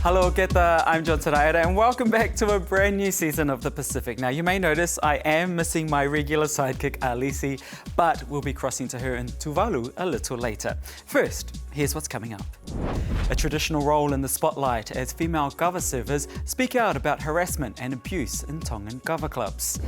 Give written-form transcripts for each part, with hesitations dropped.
Hello, Keta. I'm John Taraira, and welcome back to a brand new season of The Pacific. Now, you may notice I am missing my regular sidekick, Alisi, but we'll be crossing to her in Tuvalu a little later. First, here's what's coming up. A traditional role in the spotlight as female Kava servers speak out about harassment and abuse in Tongan Kava clubs.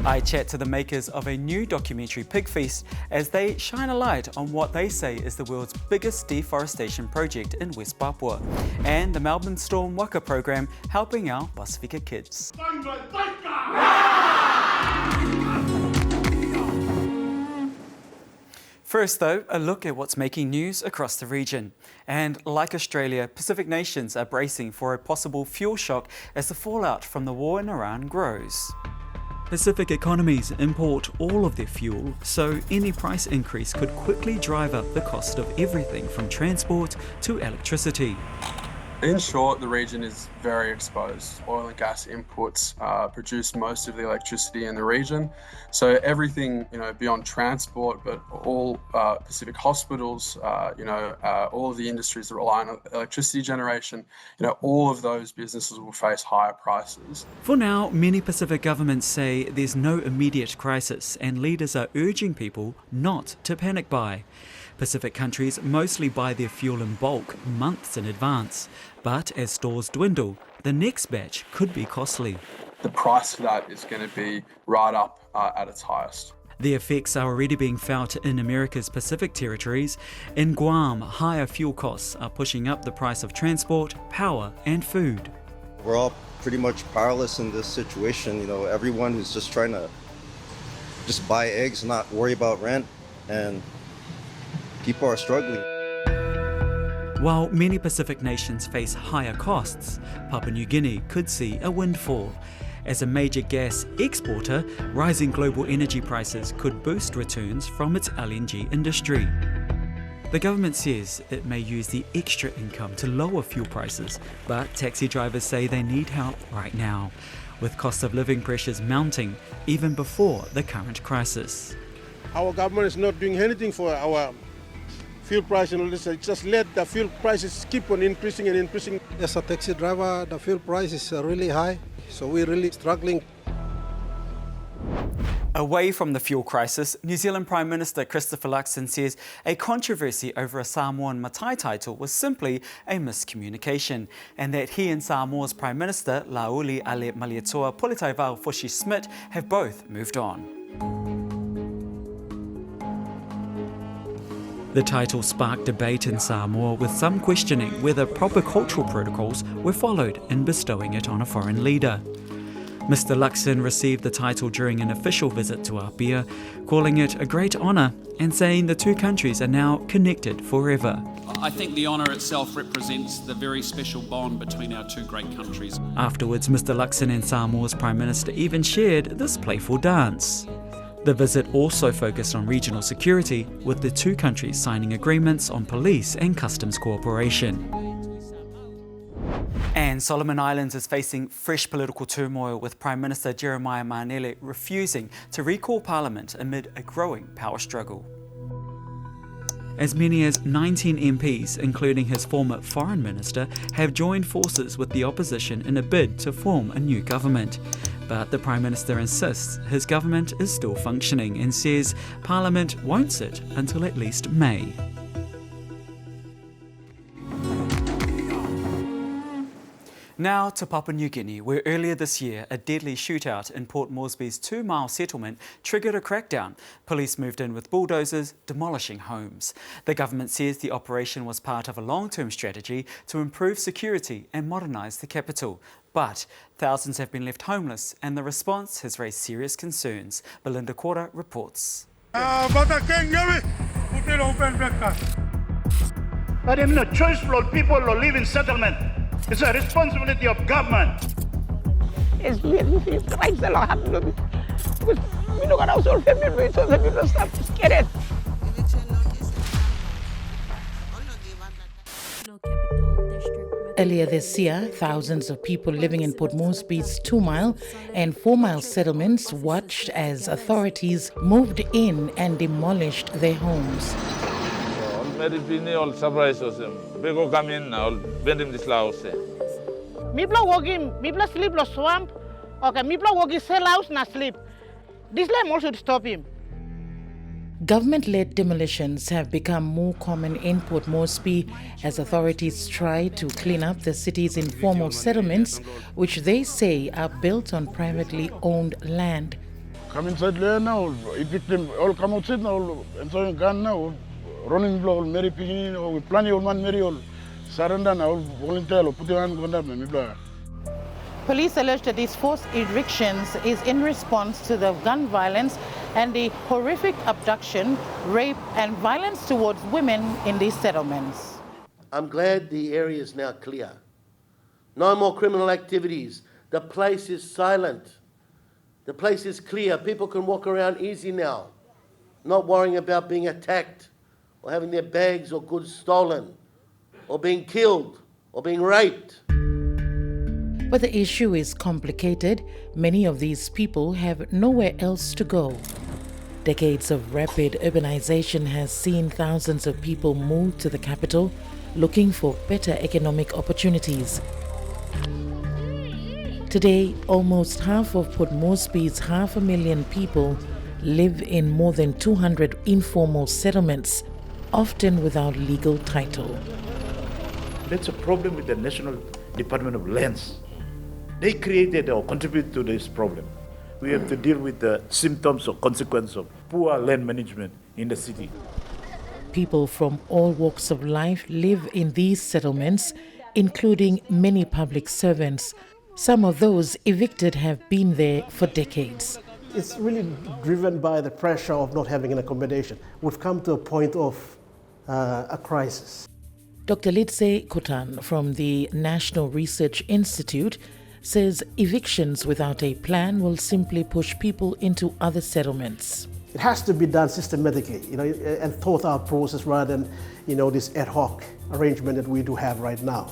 I chat to the makers of a new documentary, Pig Feast, as they shine a light on what they say is the world's biggest deforestation project in West Papua, and the Melbourne Storm Waka program helping our Pasifika kids. First though, a look at what's making news across the region. And like Australia, Pacific nations are bracing for a possible fuel shock as the fallout from the war in Iran grows. Pacific economies import all of their fuel, so any price increase could quickly drive up the cost of everything from transport to electricity. In short, the region is very exposed. Oil and gas inputs produce most of the electricity in the region. So everything, beyond transport, but all Pacific hospitals, all of the industries that rely on electricity generation, all of those businesses will face higher prices. For now, many Pacific governments say there's no immediate crisis, and leaders are urging people not to panic buy. Pacific countries mostly buy their fuel in bulk months in advance, but as stores dwindle, the next batch could be costly. The price for that is going to be right up at its highest. The effects are already being felt in America's Pacific territories. In Guam, higher fuel costs are pushing up the price of transport, power and food. We're all pretty much powerless in this situation. Everyone who's just trying to just buy eggs, not worry about rent, and people are struggling. While many Pacific nations face higher costs, Papua New Guinea could see a windfall. As a major gas exporter, rising global energy prices could boost returns from its LNG industry. The government says it may use the extra income to lower fuel prices, but taxi drivers say they need help right now, with cost of living pressures mounting even before the current crisis. Our government is not doing anything for our fuel price and all this. Just let the fuel prices keep on increasing and increasing. As a taxi driver, the fuel price is really high, so we're really struggling. Away from the fuel crisis, New Zealand Prime Minister Christopher Luxon says a controversy over a Samoan Matai title was simply a miscommunication, and that he and Samoa's Prime Minister Lauli Ale Malietoa Politaival Foshi Smith have both moved on. The title sparked debate in Samoa, with some questioning whether proper cultural protocols were followed in bestowing it on a foreign leader. Mr. Luxon received the title during an official visit to Apia, calling it a great honour and saying the two countries are now connected forever. I think the honour itself represents the very special bond between our two great countries. Afterwards, Mr. Luxon and Samoa's Prime Minister even shared this playful dance. The visit also focused on regional security, with the two countries signing agreements on police and customs cooperation. And Solomon Islands is facing fresh political turmoil, with Prime Minister Jeremiah Manele refusing to recall Parliament amid a growing power struggle. As many as 19 MPs, including his former foreign minister, have joined forces with the opposition in a bid to form a new government. But the Prime Minister insists his government is still functioning and says Parliament won't sit until at least May. Now to Papua New Guinea, where earlier this year a deadly shootout in Port Moresby's 2-mile settlement triggered a crackdown. Police moved in with bulldozers, demolishing homes. The government says the operation was part of a long-term strategy to improve security and modernise the capital. But thousands have been left homeless, and the response has raised serious concerns. Belinda Kora reports. But I'm not choice for people who live in settlement. It's a responsibility of government. It's really quite a lot. Because we don't have all family, so the people start scared. Earlier this year, thousands of people living in Port Moresby's 2-mile and 4-mile settlements watched as authorities moved in and demolished their homes. Meripini all surprise us. Bego come in now, bend him this house. Mipla walking, Mipla sleep the swamp. Okay, Mipla walking sell house na sleep. This land also to stop him. Government-led demolitions have become more common in Port Moresby as authorities try to clean up the city's informal settlements, which they say are built on privately owned land. Come inside there now, evict them, all come outside now, and so gun now, running blow, Mary Piggy, or plan your man, Mary, all surrender now, volunteer, put your hand on them. Police allege that these forced evictions is in response to the gun violence and the horrific abduction, rape, and violence towards women in these settlements. I'm glad the area is now clear. No more criminal activities. The place is silent. The place is clear. People can walk around easy now, not worrying about being attacked or having their bags or goods stolen or being killed or being raped. But the issue is complicated. Many of these people have nowhere else to go. Decades of rapid urbanization has seen thousands of people move to the capital looking for better economic opportunities. Today, almost half of Port Moresby's 500,000 people live in more than 200 informal settlements, often without legal title. That's a problem with the National Department of Lands. They created or contributed to this problem. We have to deal with the symptoms or consequences of poor land management in the city. People from all walks of life live in these settlements, including many public servants. Some of those evicted have been there for decades. It's really driven by the pressure of not having an accommodation. We've come to a point of a crisis. Dr. Lidse Kutan from the National Research Institute says evictions without a plan will simply push people into other settlements. It has to be done systematically, and thought out process rather than, this ad hoc arrangement that we do have right now.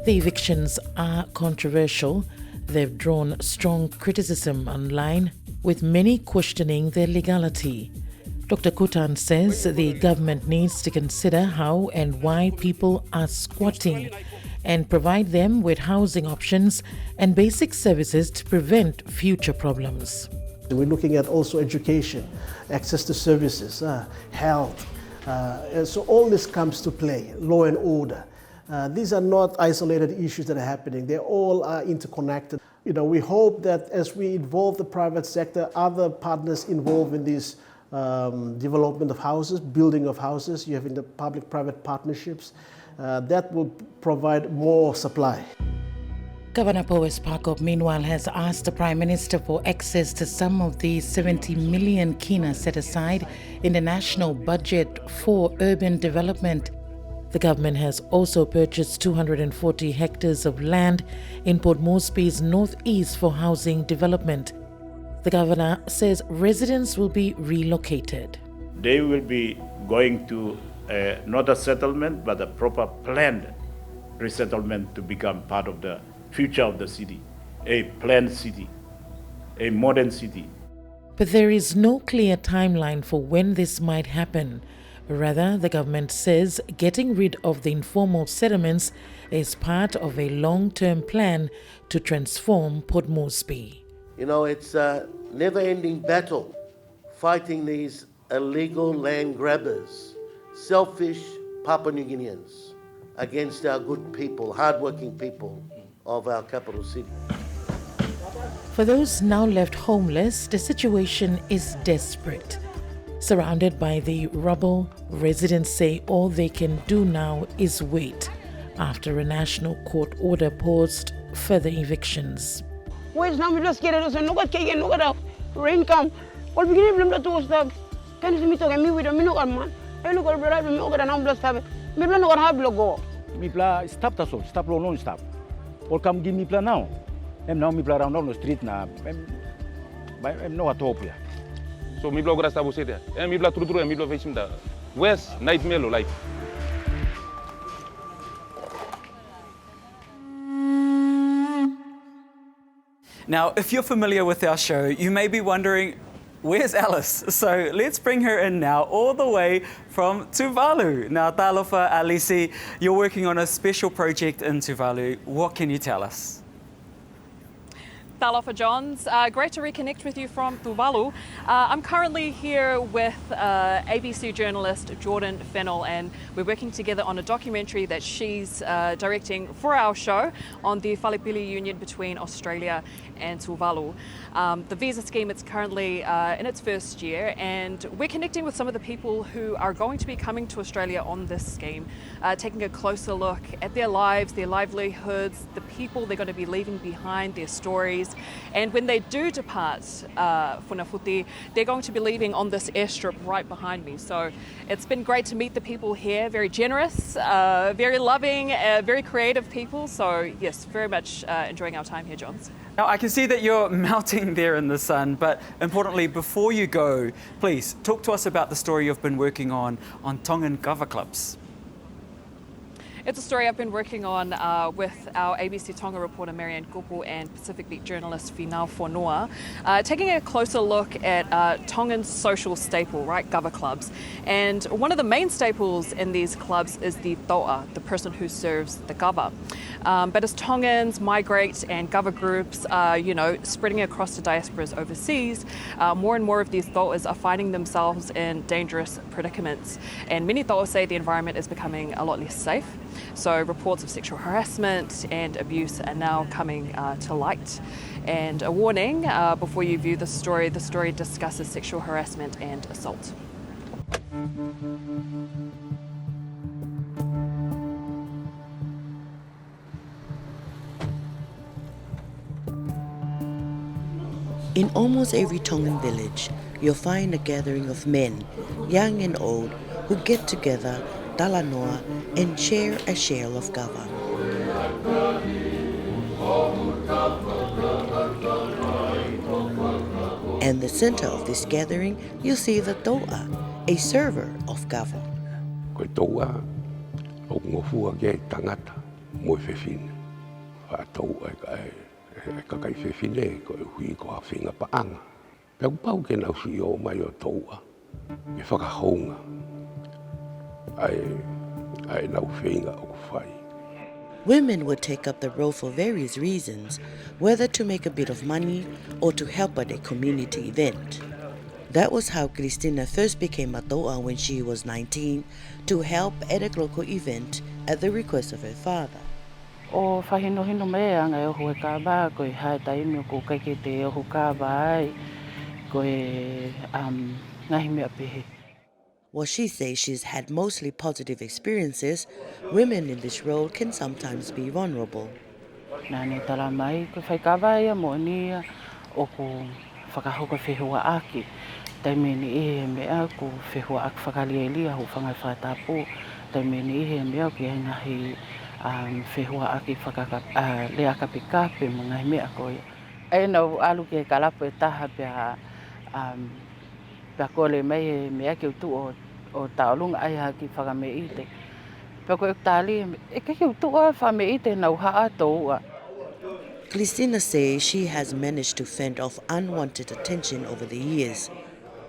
The evictions are controversial. They've drawn strong criticism online, with many questioning their legality. Dr. Kutan says the government needs to consider how and why people are squatting and provide them with housing options and basic services to prevent future problems. We're looking at also education, access to services, health. And so all this comes to play, law and order. These are not isolated issues that are happening. They all are interconnected. We hope that as we involve the private sector, other partners involved in this development of houses, building of houses, you have in the public-private partnerships, that will provide more supply. Governor West Papua, meanwhile, has asked the Prime Minister for access to some of the 70 million kina set aside in the national budget for urban development. The government has also purchased 240 hectares of land in Port Moresby's northeast for housing development. The governor says residents will be relocated. They will be going to not a settlement, but a proper planned resettlement to become part of the future of the city, a planned city, a modern city. But there is no clear timeline for when this might happen. Rather, the government says getting rid of the informal settlements is part of a long-term plan to transform Port Moresby. It's a never-ending battle fighting these illegal land grabbers, selfish Papua New Guineans against our good people, hardworking people of our capital city. For those now left homeless, the situation is desperate. Surrounded by the rubble, residents say all they can do now is wait after a national court order paused further evictions. Where's now we just get it and look at rain come. All we give them the two stuff. Can you me talk me with a minute man? I look at brother me over the number stuff. Me plan to have go. Me plan stop that so stop no stop. Or come give me plan now. I'm now me plan around on the street now. I'm no atopia. So me plan go stop você there. Me plan true me plan fechim da. West nightmare like. Now, if you're familiar with our show, you may be wondering, where's Alice? So let's bring her in now, all the way from Tuvalu. Now, talofa, Alice, you're working on a special project in Tuvalu. What can you tell us? Talofa Johns, great to reconnect with you from Tuvalu. I'm currently here with ABC journalist Jordan Fennell, and we're working together on a documentary that she's directing for our show on the Whalepili Union between Australia and Tuvalu. The visa scheme, it's currently in its first year, and we're connecting with some of the people who are going to be coming to Australia on this scheme, taking a closer look at their lives, their livelihoods, the people they're going to be leaving behind, their stories. And when they do depart Funafuti, they're going to be leaving on this airstrip right behind me. So it's been great to meet the people here, very generous, very loving, very creative people. So yes, very much enjoying our time here, Johns. Now, I can see that you're melting there in the sun, but importantly, before you go, please talk to us about the story you've been working on Tongan Kava clubs. It's a story I've been working on with our ABC Tonga reporter Marianne Kupu and Pacific Beat journalist Finau Fonua, taking a closer look at Tongan's social staple, right, Kava clubs. And one of the main staples in these clubs is the Tou'a, the person who serves the Kava. But as Tongans migrate and Kava groups are, spreading across the diasporas overseas, more and more of these Tou'as are finding themselves in dangerous predicaments. And many Tou'as say the environment is becoming a lot less safe. So reports of sexual harassment and abuse are now coming to light. And a warning, before you view the story discusses sexual harassment and assault. In almost every Tongan village, you'll find a gathering of men, young and old, who get together, talanoa, and share a share of kava. And the center of this gathering, you'll see the Tou'a, a server of kava. Koe Tou'a, o ngofua ke tangata, mo fefine. Fa Tou'a e kakai fefine, ko e hui ko hawhinga paanga. Pau pau ke nau si o mai o Tou'a, ke whakahounga. Ai nau whinga o whai. Women would take up the role for various reasons, whether to make a bit of money or to help at a community event. That was how Cristina first became a Tou'a when she was 19, to help at a local event at the request of her father. O whahino mea anga e ohu e Kava, koe hae taimi o ko kaike te ohu Kava ai, koe ngahi mea pehe. While she says she's had mostly positive experiences, women in this role can sometimes be vulnerable. Nāne tala mai, koe whai Kava ia mo ni o ko whakahoka whehua aki. Taime ni e mea ko whehua aki whakalialia ho whangai whatapu. Taime ni e mea ki ngahi whehua aki lea kapikape mo ngahi mea koe. E nau alu ke kalapo e taha pia kole mai e mea ki utu o taolunga ai haki whakameite. Pia koe tali e keki utu o whameite nau haa Tou'a. Cristina says she has managed to fend off unwanted attention over the years,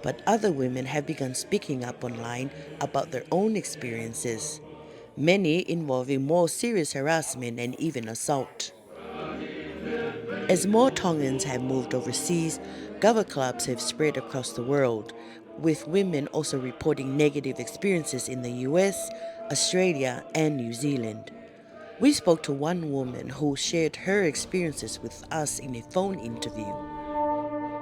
but other women have begun speaking up online about their own experiences, many involving more serious harassment and even assault. As more Tongans have moved overseas, Kava clubs have spread across the world, with women also reporting negative experiences in the US, Australia, and New Zealand. We spoke to one woman who shared her experiences with us in a phone interview.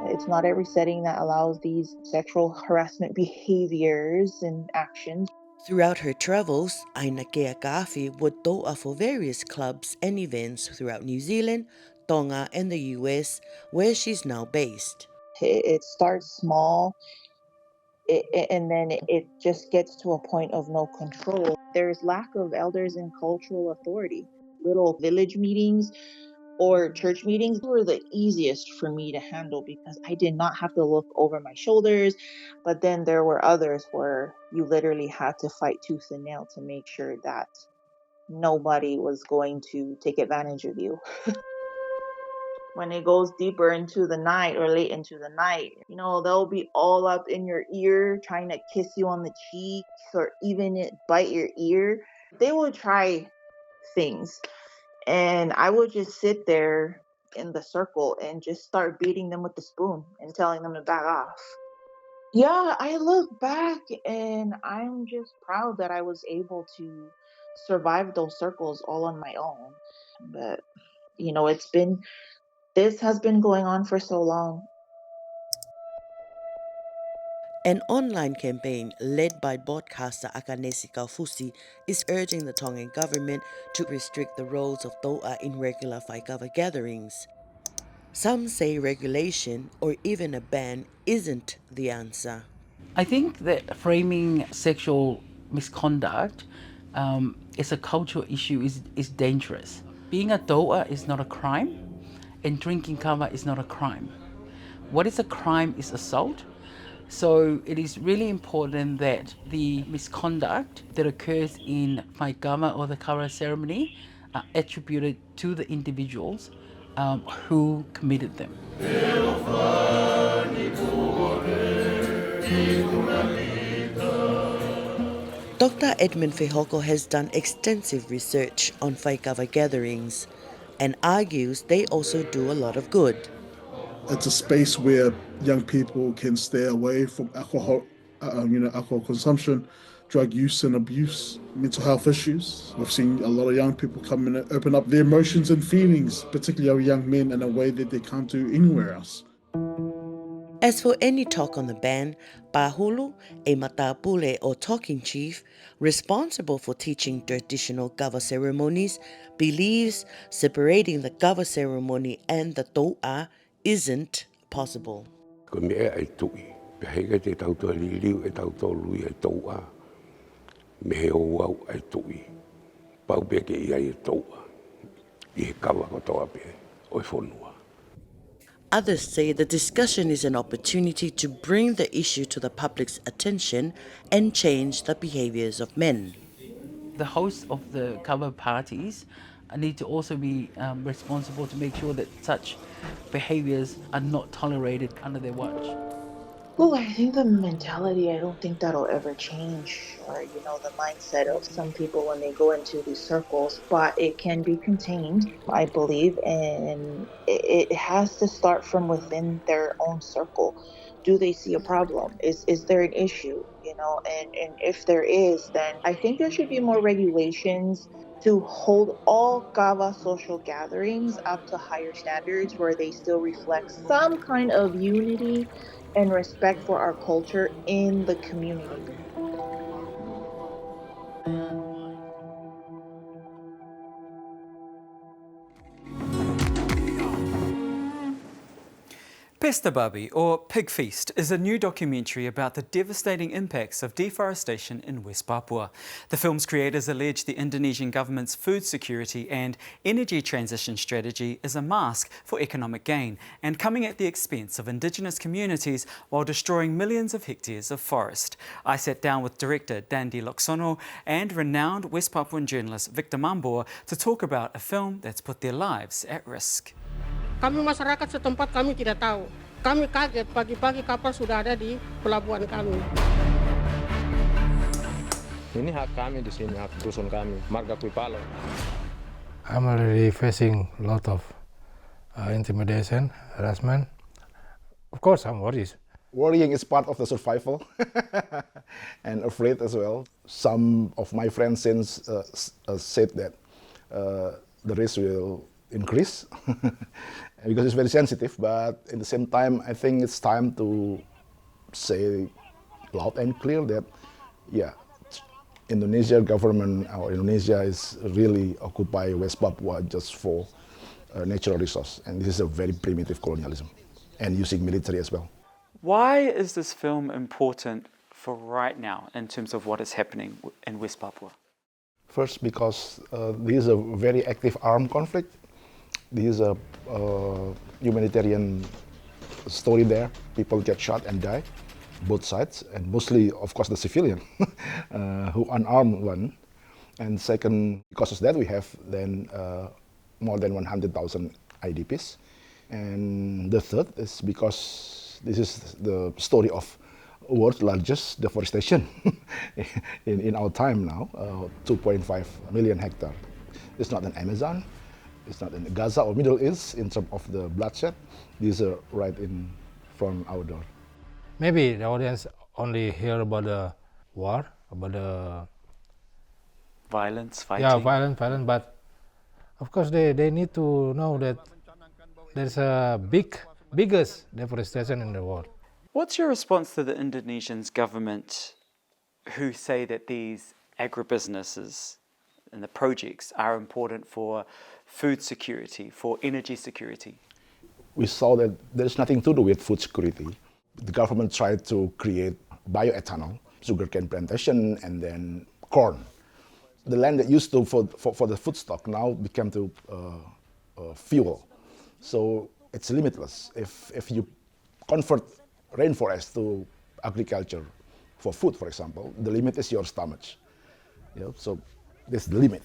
It's not every setting that allows these sexual harassment behaviors and actions. Throughout her travels, Aina Kea Kaafi would Tou'a for various clubs and events throughout New Zealand, Tonga, and the US, where she's now based. It starts small, and then it just gets to a point of no control. There's lack of elders and cultural authority. Little village meetings or church meetings were the easiest for me to handle because I did not have to look over my shoulders. But then there were others where you literally had to fight tooth and nail to make sure that nobody was going to take advantage of you. When it goes deeper into the night or late into the night, they'll be all up in your ear trying to kiss you on the cheeks or even bite your ear. They will try things. And I would just sit there in the circle and just start beating them with the spoon and telling them to back off. Yeah, I look back and I'm just proud that I was able to survive those circles all on my own. But, this has been going on for so long. An online campaign led by broadcaster Akanesi Kaufusi is urging the Tongan government to restrict the roles of Tou'a in regular Whaikava gatherings. Some say regulation or even a ban isn't the answer. I think that framing sexual misconduct as a cultural issue is dangerous. Being a Tou'a is not a crime, and drinking kava is not a crime. What is a crime is assault. So it is really important that the misconduct that occurs in Whaikava or the kava ceremony are attributed to the individuals who committed them. Dr. Edmund Fehoko has done extensive research on Whaikava gatherings and argues they also do a lot of good. It's a space where young people can stay away from alcohol consumption, drug use and abuse, mental health issues. We've seen a lot of young people come in and open up their emotions and feelings, particularly our young men, in a way that they can't do anywhere else. As for any talk on the ban, Pahulu, a matapule or talking chief responsible for teaching traditional kava ceremonies, believes separating the kava ceremony and the Tou'a isn't possible. Ko mea ai tui. Pehega te tautua liliu e tautua lui ai Tou'a. Me o wau ai tui. Pau peke i ai Tou'a. I he kawa ko toa pe. Oi whonua. Others say the discussion is an opportunity to bring the issue to the public's attention and change the behaviors of men. The hosts of the kava parties need to also be responsible to make sure that such behaviors are not tolerated under their watch. I think the mentality, I don't think that'll ever change, or, the mindset of some people when they go into these circles, but it can be contained, I believe, and it has to start from within their own circle. Do they see a problem? Is there an issue? And if there is, then I think there should be more regulations to hold all Kava social gatherings up to higher standards where they still reflect some kind of unity and respect for our culture in the community. Pesta Babi, or Pig Feast, is a new documentary about the devastating impacts of deforestation in West Papua. The film's creators allege the Indonesian government's food security and energy transition strategy is a mask for economic gain and coming at the expense of Indigenous communities while destroying millions of hectares of forest. I sat down with director Dandi Loksono and renowned West Papuan journalist Victor Mambor to talk about a film that's put their lives at risk. Kami masyarakat setempat kami tidak tahu. Kami kaget pagi-pagi kapal sudah ada di pelabuhan kami. Ini hak kami di sini, hak dusun kami, Marga Kuipalo. I'm already facing a lot of intimidation, harassment. Of course, I'm worried. Worrying is part of the survival and afraid as well. Some of my friends since said that the risk will increase because it's very sensitive, but at the same time I think it's time to say loud and clear that Indonesia government or Indonesia is really occupy West Papua just for natural resource, and this is a very primitive colonialism and using military as well. Why is this film important for right now in terms of what is happening in West Papua? First, because this is a very active armed conflict. This is a humanitarian story there. People get shot and die, both sides, and mostly, of course, the civilian, who unarmed one. And second, because of that, we have then more than 100,000 IDPs. And the third is because this is the story of world's largest deforestation in our time now, 2.5 million hectares. It's not in Amazon, it's not in Gaza or Middle East in terms of the bloodshed. These are right in front our door. Maybe the audience only hear about the war, about the violence, fighting. Yeah, violence, but of course they need to know that there's a biggest deforestation in the world. What's your response to the Indonesian government who say that these agribusinesses and the projects are important for food security, for energy security? We saw that there's nothing to do with food security. The government tried to create bioethanol, sugarcane plantation, and then corn. The land that used to for the food stock now became to fuel. So it's limitless. If you convert rainforest to agriculture for food, for example, the limit is your stomach. You know, so that's the limit.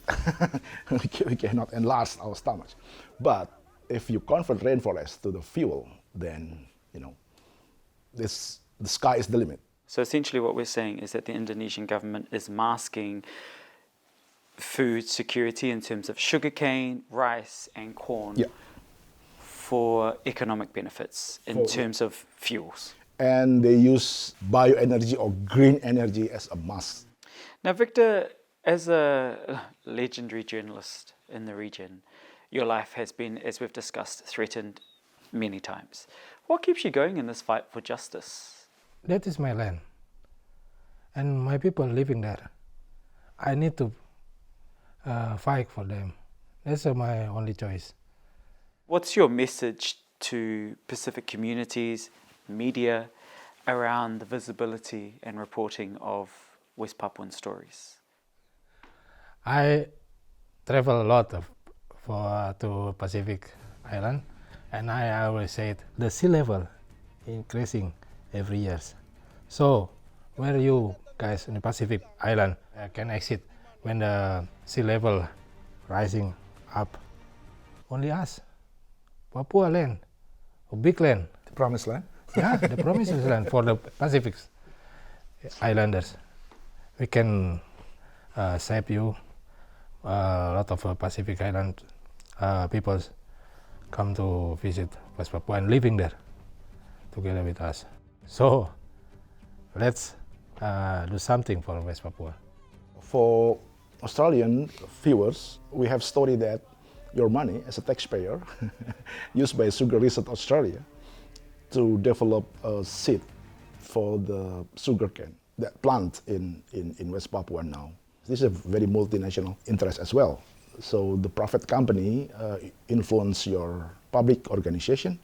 We cannot enlarge our stomach. But if you convert rainforest to the fuel, then the sky is the limit. So essentially what we're saying is that the Indonesian government is masking food security in terms of sugarcane, rice and corn for economic benefits in terms of fuels. And they use bioenergy or green energy as a must. Now, Victor, as a legendary journalist in the region, your life has been, as we've discussed, threatened many times. What keeps you going in this fight for justice? That is my land, and my people living there. I need to fight for them. That's my only choice. What's your message to Pacific communities, media, around the visibility and reporting of West Papuan stories? I travel a lot to Pacific Island, and I always say the sea level increasing every year. So where you guys in the Pacific Island can exit when the sea level rising up? Only us, Papua land, a big land. The promised land? Yeah, the promised land for the Pacific Islanders. We can save you. A lot of Pacific Island people come to visit West Papua and living there together with us. So let's do something for West Papua. For Australian viewers, we have story that your money as a taxpayer used by Sugar Research Australia to develop a seed for the sugarcane that plant in West Papua now. This is a very multinational interest as well. So the private company influence your public organization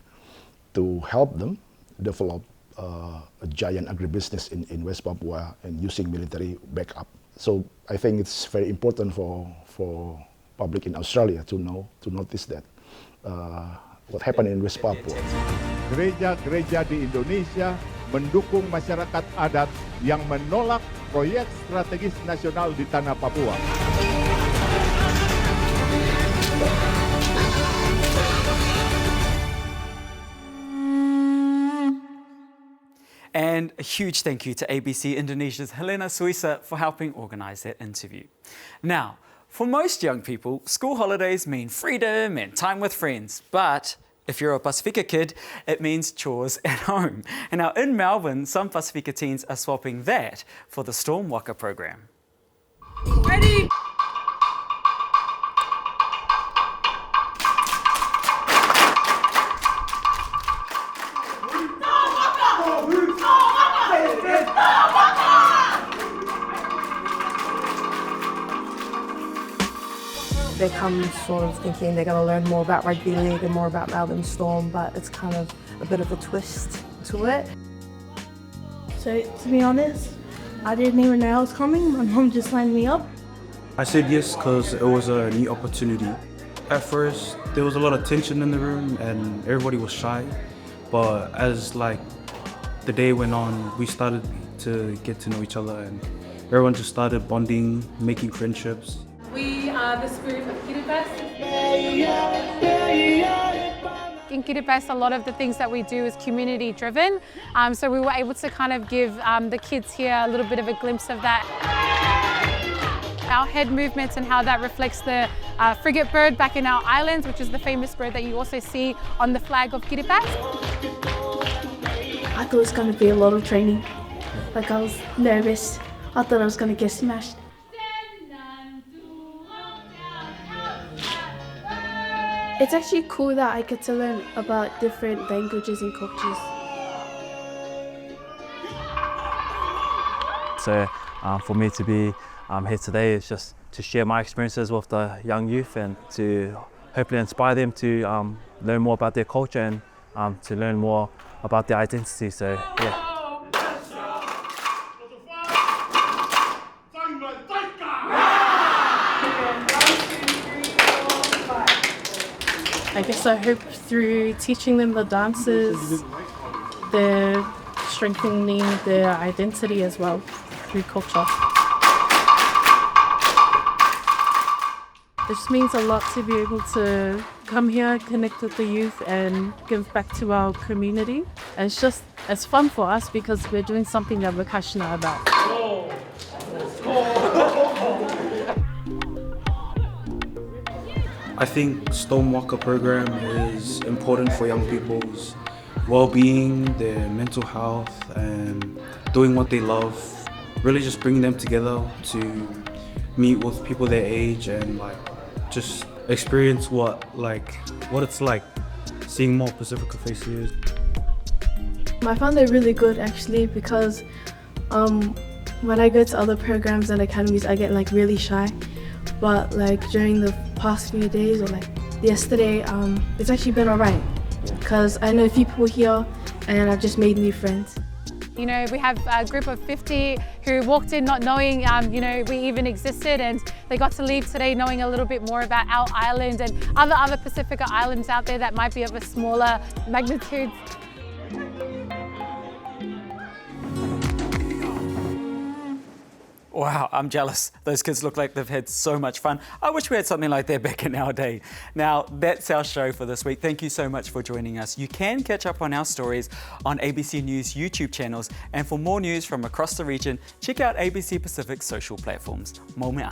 to help them develop a giant agribusiness in West Papua and using military backup. So I think it's very important for public in Australia to notice that what happened in West Papua. Gereja-gereja di Indonesia mendukung masyarakat adat yang menolak proyek strategis nasional di tanah Papua. And a huge thank you to ABC Indonesia's Helena Suisa for helping organise that interview. Now, for most young people, school holidays mean freedom and time with friends, but if you're a Pasifika kid, it means chores at home. And now in Melbourne, some Pasifika teens are swapping that for the Storm Waka program. Ready? They come sort of thinking they're going to learn more about rugby league and more about Melbourne Storm, but it's kind of a bit of a twist to it. So to be honest, I didn't even know I was coming. My mom just signed me up. I said yes because it was a new opportunity. At first, there was a lot of tension in the room and everybody was shy. But as the day went on, we started to get to know each other and everyone just started bonding, making friendships. We are the spirit of Kiribati. in Kiribati, a lot of the things that we do is community driven. So we were able to kind of give the kids here a little bit of a glimpse of that. Our head movements and how that reflects the frigate bird back in our islands, which is the famous bird that you also see on the flag of Kiribati. I thought it was going to be a lot of training. Like, I was nervous. I thought I was going to get smashed. It's actually cool that I get to learn about different languages and cultures. So for me to be here today is just to share my experiences with the young youth and to hopefully inspire them to learn more about their culture and to learn more about their identity. So yeah. I guess I hope through teaching them the dances, they're strengthening their identity as well through culture. It just means a lot to be able to come here, connect with the youth and give back to our community. And it's fun for us because we're doing something that we're passionate about. I think Storm Waka program is important for young people's well-being, their mental health, and doing what they love. Really just bringing them together to meet with people their age and just experience what it's like seeing more Pasifika faces. I found it really good actually because when I go to other programs and academies I get really shy, but during the past few days or yesterday it's actually been alright because I know a few people here and I've just made new friends. You know, we have a group of 50 who walked in not knowing, you know, we even existed, and they got to leave today knowing a little bit more about our island and other Pasifika islands out there that might be of a smaller magnitude. Wow, I'm jealous. Those kids look like they've had so much fun. I wish we had something like that back in our day. Now, that's our show for this week. Thank you so much for joining us. You can catch up on our stories on ABC News YouTube channels. And for more news from across the region, check out ABC Pacific's social platforms. Mo mea.